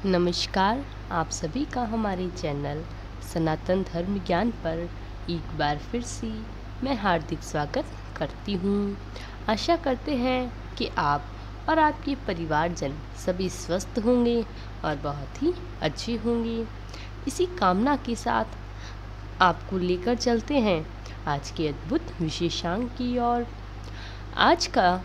नमस्कार। आप सभी का हमारे चैनल सनातन धर्म ज्ञान पर एक बार फिर से मैं हार्दिक स्वागत करती हूँ। आशा करते हैं कि आप और आपके परिवारजन सभी स्वस्थ होंगे और बहुत ही अच्छे होंगे। इसी कामना के साथ आपको लेकर चलते हैं आज के अद्भुत विशेषांक की ओर। आज का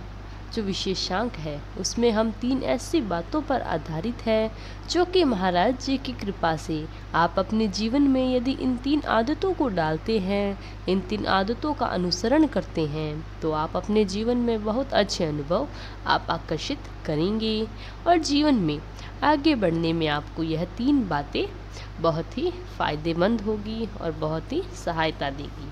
जो विशेषांक है उसमें हम 3 ऐसी बातों पर आधारित है जो कि महाराज जी की कृपा से आप अपने जीवन में यदि इन 3 आदतों को डालते हैं, इन 3 आदतों का अनुसरण करते हैं, तो आप अपने जीवन में बहुत अच्छे अनुभव आप आकर्षित करेंगे और जीवन में आगे बढ़ने में आपको यह 3 बातें बहुत ही फायदेमंद होगी और बहुत ही सहायता देगी।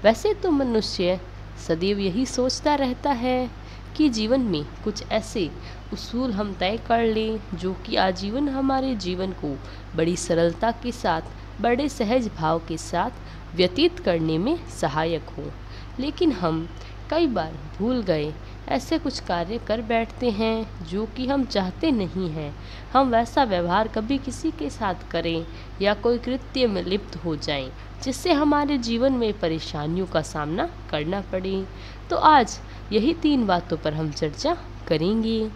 वैसे तो मनुष्य सदैव यही सोचता रहता है कि जीवन में कुछ ऐसे उसूल हम तय कर लें जो कि आजीवन हमारे जीवन को बड़ी सरलता के साथ, बड़े सहज भाव के साथ व्यतीत करने में सहायक हो। लेकिन हम कई बार भूल गए, ऐसे कुछ कार्य कर बैठते हैं जो कि हम चाहते नहीं हैं। हम वैसा व्यवहार कभी किसी के साथ करें या कोई कृत्य में लिप्त हो जाएं जिससे हमारे जीवन में परेशानियों का सामना करना पड़े। तो आज यही 3 बातों पर हम चर्चा करेंगे।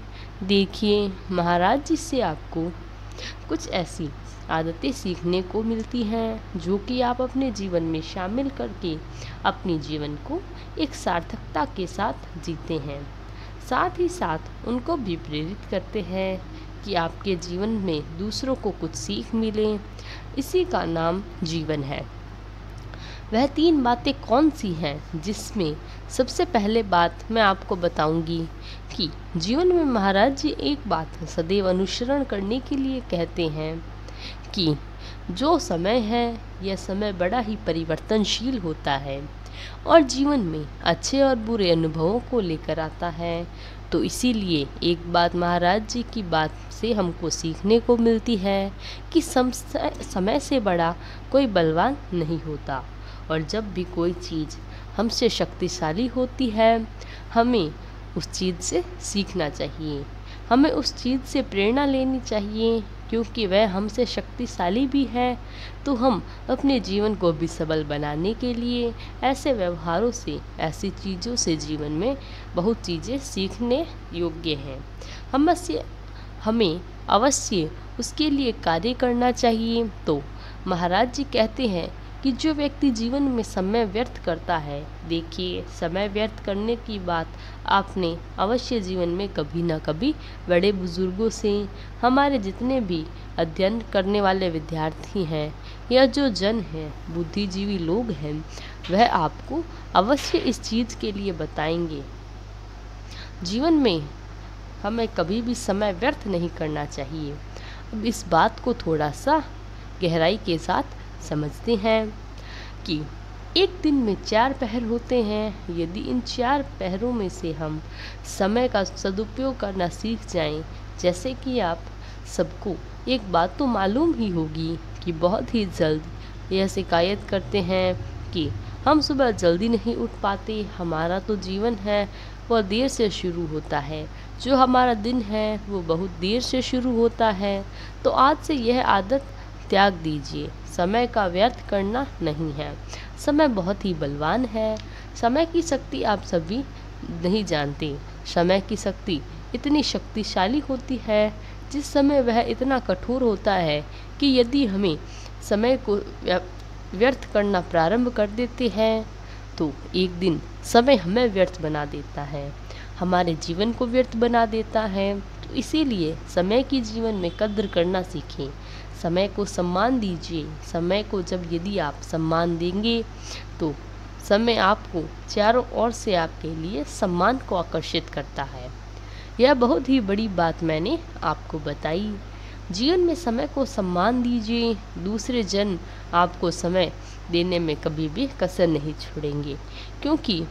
देखिए, महाराज जी से आपको कुछ ऐसी आदतें सीखने को मिलती हैं जो कि आप अपने जीवन में शामिल करके अपने जीवन को एक सार्थकता के साथ जीते हैं। साथ ही साथ उनको भी प्रेरित करते हैं कि आपके जीवन में दूसरों को कुछ सीख मिले। इसी का नाम जीवन है। वह 3 बातें कौन सी हैं जिसमें सबसे पहले बात मैं आपको बताऊंगी कि जीवन में महाराज जी एक बात सदैव अनुसरण करने के लिए कहते हैं कि जो समय है यह समय बड़ा ही परिवर्तनशील होता है और जीवन में अच्छे और बुरे अनुभवों को लेकर आता है। तो इसीलिए एक बात महाराज जी की बात से हमको सीखने को मिलती है कि समय से बड़ा कोई बलवान नहीं होता और जब भी कोई चीज़ हमसे शक्तिशाली होती है हमें उस चीज़ से सीखना चाहिए, हमें उस चीज़ से प्रेरणा लेनी चाहिए क्योंकि वह हमसे शक्तिशाली भी है। तो हम अपने जीवन को भी सबल बनाने के लिए ऐसे व्यवहारों से, ऐसी चीज़ों से जीवन में बहुत चीज़ें सीखने योग्य हैं। हमें अवश्य उसके लिए कार्य करना चाहिए। तो महाराज जी कहते हैं कि जो व्यक्ति जीवन में समय व्यर्थ करता है, देखिए समय व्यर्थ करने की बात आपने अवश्य जीवन में कभी ना कभी बड़े बुजुर्गों से, हमारे जितने भी अध्ययन करने वाले विद्यार्थी हैं या जो जन हैं, बुद्धिजीवी लोग हैं, वह आपको अवश्य इस चीज़ के लिए बताएंगे। जीवन में हमें कभी भी समय व्यर्थ नहीं करना चाहिए। अब इस बात को थोड़ा सा गहराई के साथ समझते हैं कि एक दिन में 4 पहर होते हैं। यदि इन 4 पहरों में से हम समय का सदुपयोग करना सीख जाएं, जैसे कि आप सबको एक बात तो मालूम ही होगी कि बहुत ही जल्द यह शिकायत करते हैं कि हम सुबह जल्दी नहीं उठ पाते, हमारा तो जीवन है वह देर से शुरू होता है, जो हमारा दिन है वो बहुत देर से शुरू होता है। तो आज से यह आदत त्याग दीजिए, समय का व्यर्थ करना नहीं है। समय बहुत ही बलवान है। समय की शक्ति आप सभी नहीं जानते। समय की शक्ति इतनी शक्तिशाली होती है जिस समय वह इतना कठोर होता है कि यदि हमें समय को व्यर्थ करना प्रारंभ कर देते हैं तो एक दिन समय हमें व्यर्थ बना देता है, हमारे जीवन को व्यर्थ बना देता है। तो इसीलिए समय की जीवन में कद्र करना सीखें, समय को सम्मान दीजिए। समय को जब यदि आप सम्मान देंगे तो समय आपको चारों ओर से आपके लिए सम्मान को आकर्षित करता है। यह बहुत ही बड़ी बात मैंने आपको बताई। जीवन में समय को सम्मान दीजिए। दूसरे जन आपको समय देने में कभी भी कसर नहीं छोड़ेंगे क्योंकि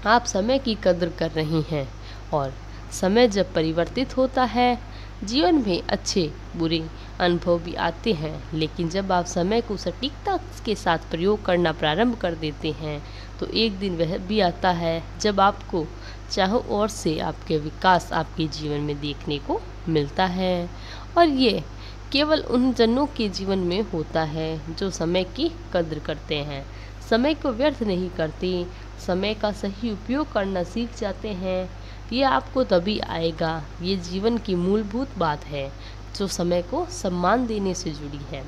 आप समय की कद्र कर रही हैं। और समय जब परिवर्तित होता है, जीवन में अच्छे बुरे अनुभव भी आते हैं, लेकिन जब आप समय को सटीकता के साथ प्रयोग करना प्रारंभ कर देते हैं तो एक दिन वह भी आता है जब आपको चारों ओर से आपके विकास आपके जीवन में देखने को मिलता है। और ये केवल उन जनों के जीवन में होता है जो समय की कद्र करते हैं, समय को व्यर्थ नहीं करते, समय का सही उपयोग करना सीख जाते हैं। ये आपको तभी आएगा। ये जीवन की मूलभूत बात है जो समय को सम्मान देने से जुड़ी है।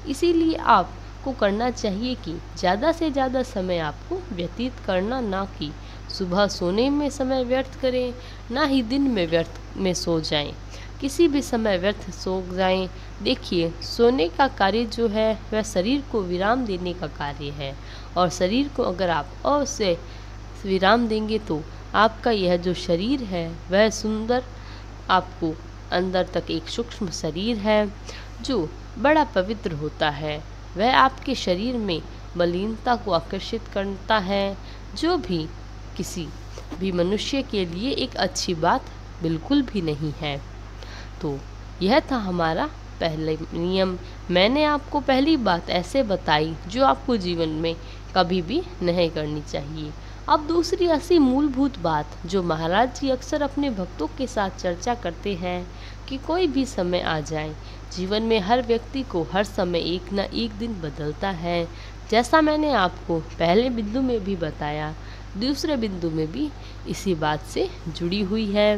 इसीलिए आपको करना चाहिए कि ज़्यादा से ज़्यादा समय आपको व्यतीत करना, ना कि सुबह सोने में समय व्यर्थ करें, ना ही दिन में व्यर्थ में सो जाएं। किसी भी समय व्यर्थ सो जाएं। देखिए, सोने का कार्य जो है वह शरीर को विराम देने का कार्य है, और शरीर को अगर आप अवश्य विराम देंगे तो आपका यह जो शरीर है वह सुंदर, आपको अंदर तक एक सूक्ष्म शरीर है जो बड़ा पवित्र होता है। वह आपके शरीर में मलिनता को आकर्षित करता है, जो भी किसी भी मनुष्य के लिए एक अच्छी बात बिल्कुल भी नहीं है। तो यह था हमारा पहले नियम। मैंने आपको पहली बात ऐसे बताई जो आपको जीवन में कभी भी नहीं करनी चाहिए। अब दूसरी ऐसी मूलभूत बात जो महाराज जी अक्सर अपने भक्तों के साथ चर्चा करते हैं कि कोई भी समय आ जाए, जीवन में हर व्यक्ति को हर समय एक न एक दिन बदलता है। जैसा मैंने आपको पहले बिंदु में भी बताया, दूसरे बिंदु में भी इसी बात से जुड़ी हुई है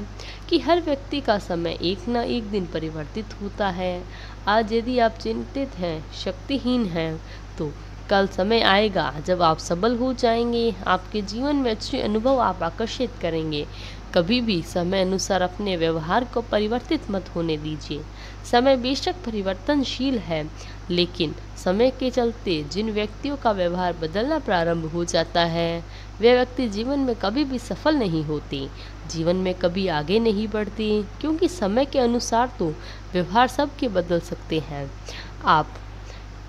कि हर व्यक्ति का समय एक न एक दिन परिवर्तित होता है। आज यदि आप चिंतित हैं, शक्तिहीन हैं, तो कल समय आएगा जब आप सबल हो जाएंगे। आपके जीवन में अच्छे अनुभव आप आकर्षित करेंगे। कभी भी समय अनुसार अपने व्यवहार को परिवर्तित मत होने दीजिए। समय बेशक परिवर्तनशील है, लेकिन समय के चलते जिन व्यक्तियों का व्यवहार बदलना प्रारंभ हो जाता है, वे व्यक्ति जीवन में कभी भी सफल नहीं होते, जीवन में कभी आगे नहीं बढ़ते, क्योंकि समय के अनुसार तो व्यवहार सबके बदल सकते हैं। आप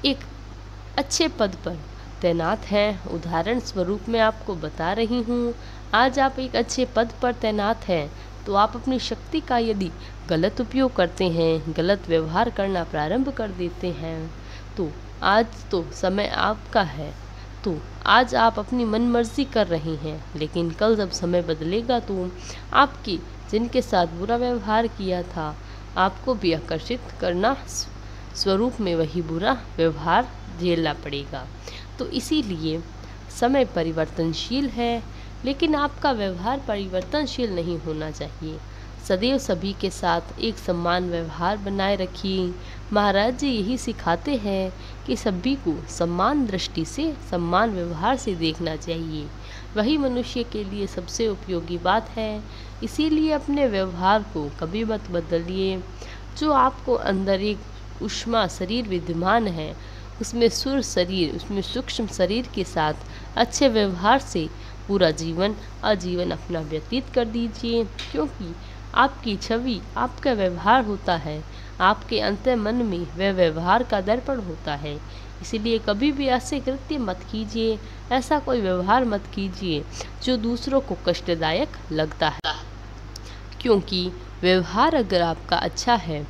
एक अच्छे पद पर तैनात हैं, उदाहरण स्वरूप मैं आपको बता रही हूँ। आज आप एक अच्छे पद पर तैनात हैं, तो आप अपनी शक्ति का यदि गलत उपयोग करते हैं, गलत व्यवहार करना प्रारंभ कर देते हैं, तो आज तो समय आपका है, तो आज आप अपनी मनमर्जी कर रहे हैं, लेकिन कल जब समय बदलेगा तो आपकी जिनके साथ बुरा व्यवहार किया था, आपको भी आकर्षित करना स्वरूप में वही बुरा व्यवहार झेलना पड़ेगा। तो इसीलिए समय परिवर्तनशील है, लेकिन आपका व्यवहार परिवर्तनशील नहीं होना चाहिए। सदैव सभी के साथ एक समान व्यवहार बनाए रखिए। महाराज जी यही सिखाते हैं कि सभी को समान दृष्टि से, समान व्यवहार से देखना चाहिए। वही मनुष्य के लिए सबसे उपयोगी बात है। इसीलिए अपने व्यवहार को कभी मत बदलिए। जो आपको अंदर एक ऊष्मा शरीर विद्यमान है, उसमें सुर शरीर, उसमें सूक्ष्म शरीर के साथ अच्छे व्यवहार से पूरा जीवन आजीवन अपना व्यतीत कर दीजिए, क्योंकि आपकी छवि आपका व्यवहार होता है। आपके अंतः मन में वह व्यवहार का दर्पण होता है। इसीलिए कभी भी ऐसे कृत्य मत कीजिए, ऐसा कोई व्यवहार मत कीजिए जो दूसरों को कष्टदायक लगता है, क्योंकि व्यवहार अगर आपका अच्छा है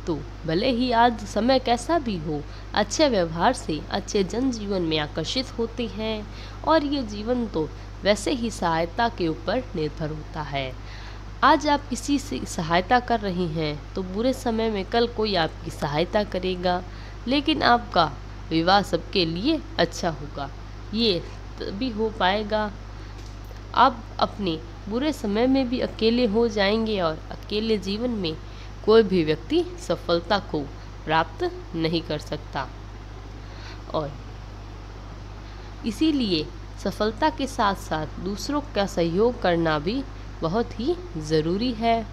तो भले ही आज समय कैसा भी हो, अच्छे व्यवहार से अच्छे जनजीवन में आकर्षित होते हैं। और ये जीवन तो वैसे ही सहायता के ऊपर निर्भर होता है। आज आप किसी से सहायता कर रहे हैं तो बुरे समय में कल कोई आपकी सहायता करेगा, लेकिन आपका विवाह सबके लिए अच्छा होगा, ये तभी हो पाएगा। आप अपने बुरे समय में भी अकेले हो जाएंगे, और अकेले जीवन में कोई भी व्यक्ति सफलता को प्राप्त नहीं कर सकता। और इसीलिए सफलता के साथ साथ दूसरों का सहयोग करना भी बहुत ही ज़रूरी है।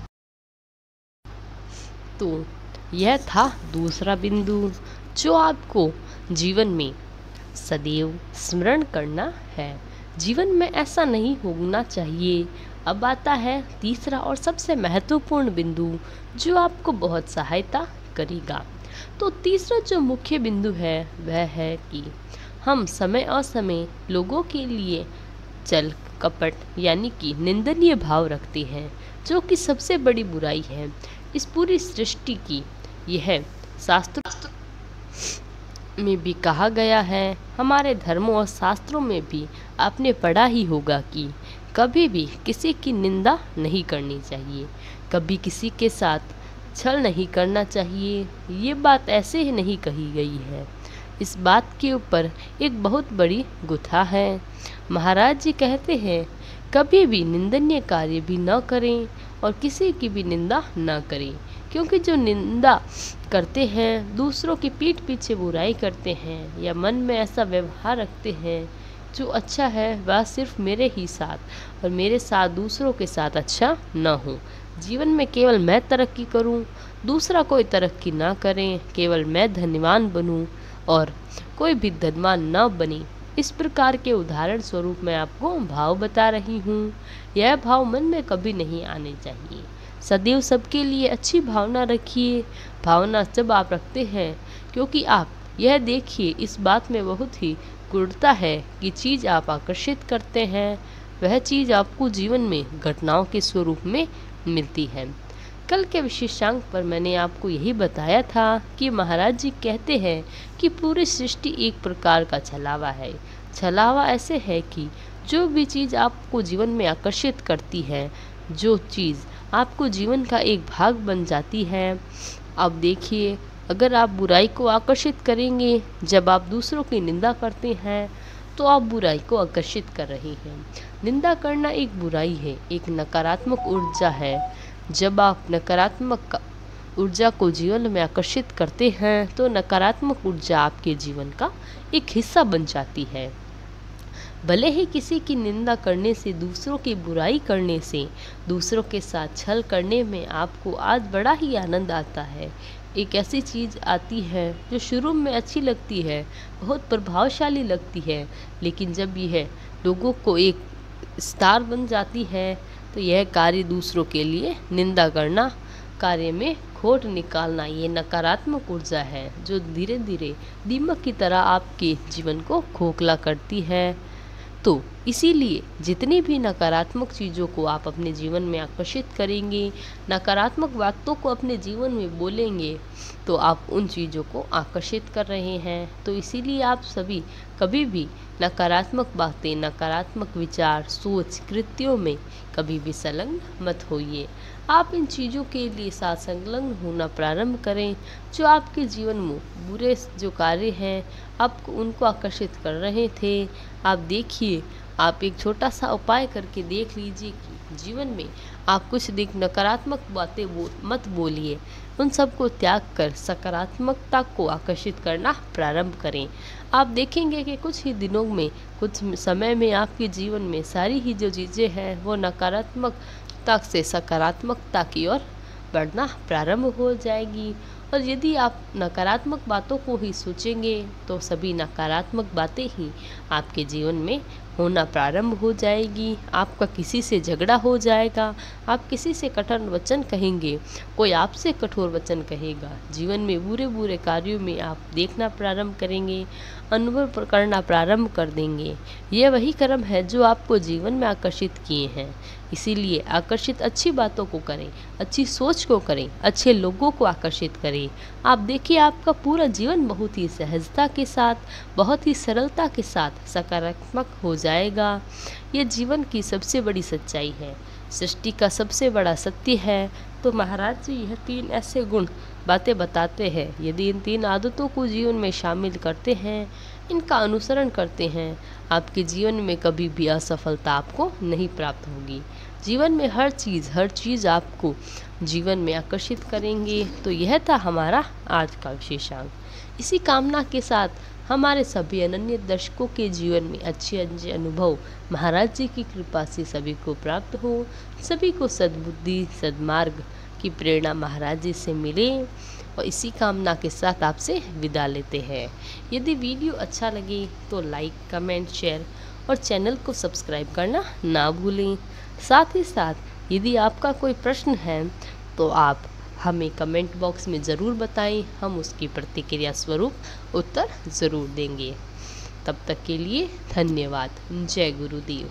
तो यह था दूसरा बिंदु जो आपको जीवन में सदैव स्मरण करना है। जीवन में ऐसा नहीं होना चाहिए। अब आता है तीसरा और सबसे महत्वपूर्ण बिंदु जो आपको बहुत सहायता करेगा। तो तीसरा जो मुख्य बिंदु है वह है कि हम समय असमय लोगों के लिए छल कपट यानी कि निंदनीय भाव रखते हैं, जो कि सबसे बड़ी बुराई है इस पूरी सृष्टि की। यह शास्त्रों में भी कहा गया है, हमारे धर्मों और शास्त्रों में भी आपने पढ़ा ही होगा कि कभी भी किसी की निंदा नहीं करनी चाहिए, कभी किसी के साथ छल नहीं करना चाहिए, ये बात ऐसे ही नहीं कही गई है। इस बात के ऊपर एक बहुत बड़ी गुथा है। महाराज जी कहते हैं, कभी भी निंदनीय कार्य भी न करें और किसी की भी निंदा न करें, क्योंकि जो निंदा करते हैं, दूसरों की पीठ पीछे बुराई करते हैं या मन में ऐसा व्यवहार रखते हैं जो अच्छा है वह सिर्फ मेरे ही साथ और मेरे साथ दूसरों के साथ अच्छा न हो। जीवन में केवल मैं तरक्की करूं, दूसरा कोई तरक्की ना करें, केवल मैं धनवान बनूं और कोई भी धनवान न बने। इस प्रकार के उदाहरण स्वरूप मैं आपको भाव बता रही हूँ। यह भाव मन में कभी नहीं आने चाहिए। सदैव सबके लिए अच्छी भावना रखिए। भावना जब आप रखते हैं, क्योंकि आप यह देखिए, इस बात में बहुत ही गुणता है कि चीज़ आप आकर्षित करते हैं वह चीज़ आपको जीवन में घटनाओं के स्वरूप में मिलती है। कल के विशेषांक पर मैंने आपको यही बताया था कि महाराज जी कहते हैं कि पूरी सृष्टि एक प्रकार का छलावा है। छलावा ऐसे है कि जो भी चीज़ आपको जीवन में आकर्षित करती है, जो चीज़ आपको जीवन का एक भाग बन जाती है। अब देखिए, अगर आप बुराई को आकर्षित करेंगे, जब आप दूसरों की निंदा करते हैं तो आप बुराई को आकर्षित कर रहे हैं। निंदा करना एक बुराई है, एक नकारात्मक ऊर्जा है। जब आप नकारात्मक ऊर्जा को जीवन में आकर्षित करते हैं तो नकारात्मक ऊर्जा आपके जीवन का एक हिस्सा बन जाती है। भले ही किसी की निंदा करने से, दूसरों की बुराई करने से, दूसरों के साथ छल करने में आपको आज बड़ा ही आनंद आता है। एक ऐसी चीज़ आती है जो शुरू में अच्छी लगती है, बहुत प्रभावशाली लगती है, लेकिन जब यह लोगों को एक स्टार बन जाती है तो यह कार्य दूसरों के लिए निंदा करना, कार्य में खोट निकालना, ये नकारात्मक ऊर्जा है जो धीरे धीरे दीमक की तरह आपके जीवन को खोखला करती है। तो इसीलिए जितनी भी नकारात्मक चीज़ों को आप अपने जीवन में आकर्षित करेंगे, नकारात्मक बातों को अपने जीवन में बोलेंगे, तो आप उन चीज़ों को आकर्षित कर रहे हैं। तो इसीलिए आप सभी कभी भी नकारात्मक बातें, नकारात्मक विचार, सोच, कृत्यों में कभी भी संलग्न मत होइए। आप इन चीज़ों के लिए साथ संलग्न होना प्रारंभ करें जो आपके जीवन में बुरे जो कार्य हैं आपको उनको आकर्षित कर रहे थे। आप देखिए, आप एक छोटा सा उपाय करके देख लीजिए कि जीवन में आप कुछ दिन नकारात्मक बातें मत बोलिए, उन सब को त्याग कर सकारात्मकता को आकर्षित करना प्रारंभ करें। आप देखेंगे कि कुछ ही दिनों में, कुछ समय में आपके जीवन में सारी ही जो चीज़ें हैं वो नकारात्मकता से सकारात्मकता की ओर बढ़ना प्रारंभ हो जाएगी। और यदि आप नकारात्मक बातों को ही सोचेंगे तो सभी नकारात्मक बातें ही आपके जीवन में होना प्रारंभ हो जाएगी। आपका किसी से झगड़ा हो जाएगा, आप किसी से कठोर वचन कहेंगे, कोई आपसे कठोर वचन कहेगा। जीवन में बुरे बुरे कार्यों में आप देखना प्रारंभ करेंगे, अनुभव करना प्रारंभ कर देंगे। यह वही कर्म है जो आपको जीवन में आकर्षित किए हैं। इसीलिए आकर्षित अच्छी बातों को करें, अच्छी सोच को करें, अच्छे लोगों को आकर्षित करें। आप देखिए, आपका पूरा जीवन बहुत ही सहजता के साथ, बहुत ही सरलता के साथ सकारात्मक हो जाएगा। ये जीवन की सबसे बड़ी सच्चाई है, सृष्टि का सबसे बड़ा सत्य है। तो महाराज जी यह 3 ऐसे गुण बातें बताते हैं। यदि इन 3 आदतों को जीवन में शामिल करते हैं, इनका अनुसरण करते हैं, आपके जीवन में कभी भी असफलता आपको नहीं प्राप्त होगी। जीवन में हर चीज़ आपको जीवन में आकर्षित करेंगे। तो यह था हमारा आज का विशेषांक। इसी कामना के साथ हमारे सभी अनन्य दर्शकों के जीवन में अच्छे अच्छे अनुभव महाराज जी की कृपा से सभी को प्राप्त हो, सभी को सद्बुद्धि, सद्मार्ग की प्रेरणा महाराज जी से मिले। और इसी कामना के साथ आपसे विदा लेते हैं। यदि वीडियो अच्छा लगे तो लाइक, कमेंट, शेयर और चैनल को सब्सक्राइब करना ना भूलें। साथ ही साथ यदि आपका कोई प्रश्न है तो आप हमें कमेंट बॉक्स में ज़रूर बताएं, हम उसकी प्रतिक्रिया स्वरूप उत्तर ज़रूर देंगे। तब तक के लिए धन्यवाद। जय गुरुदेव।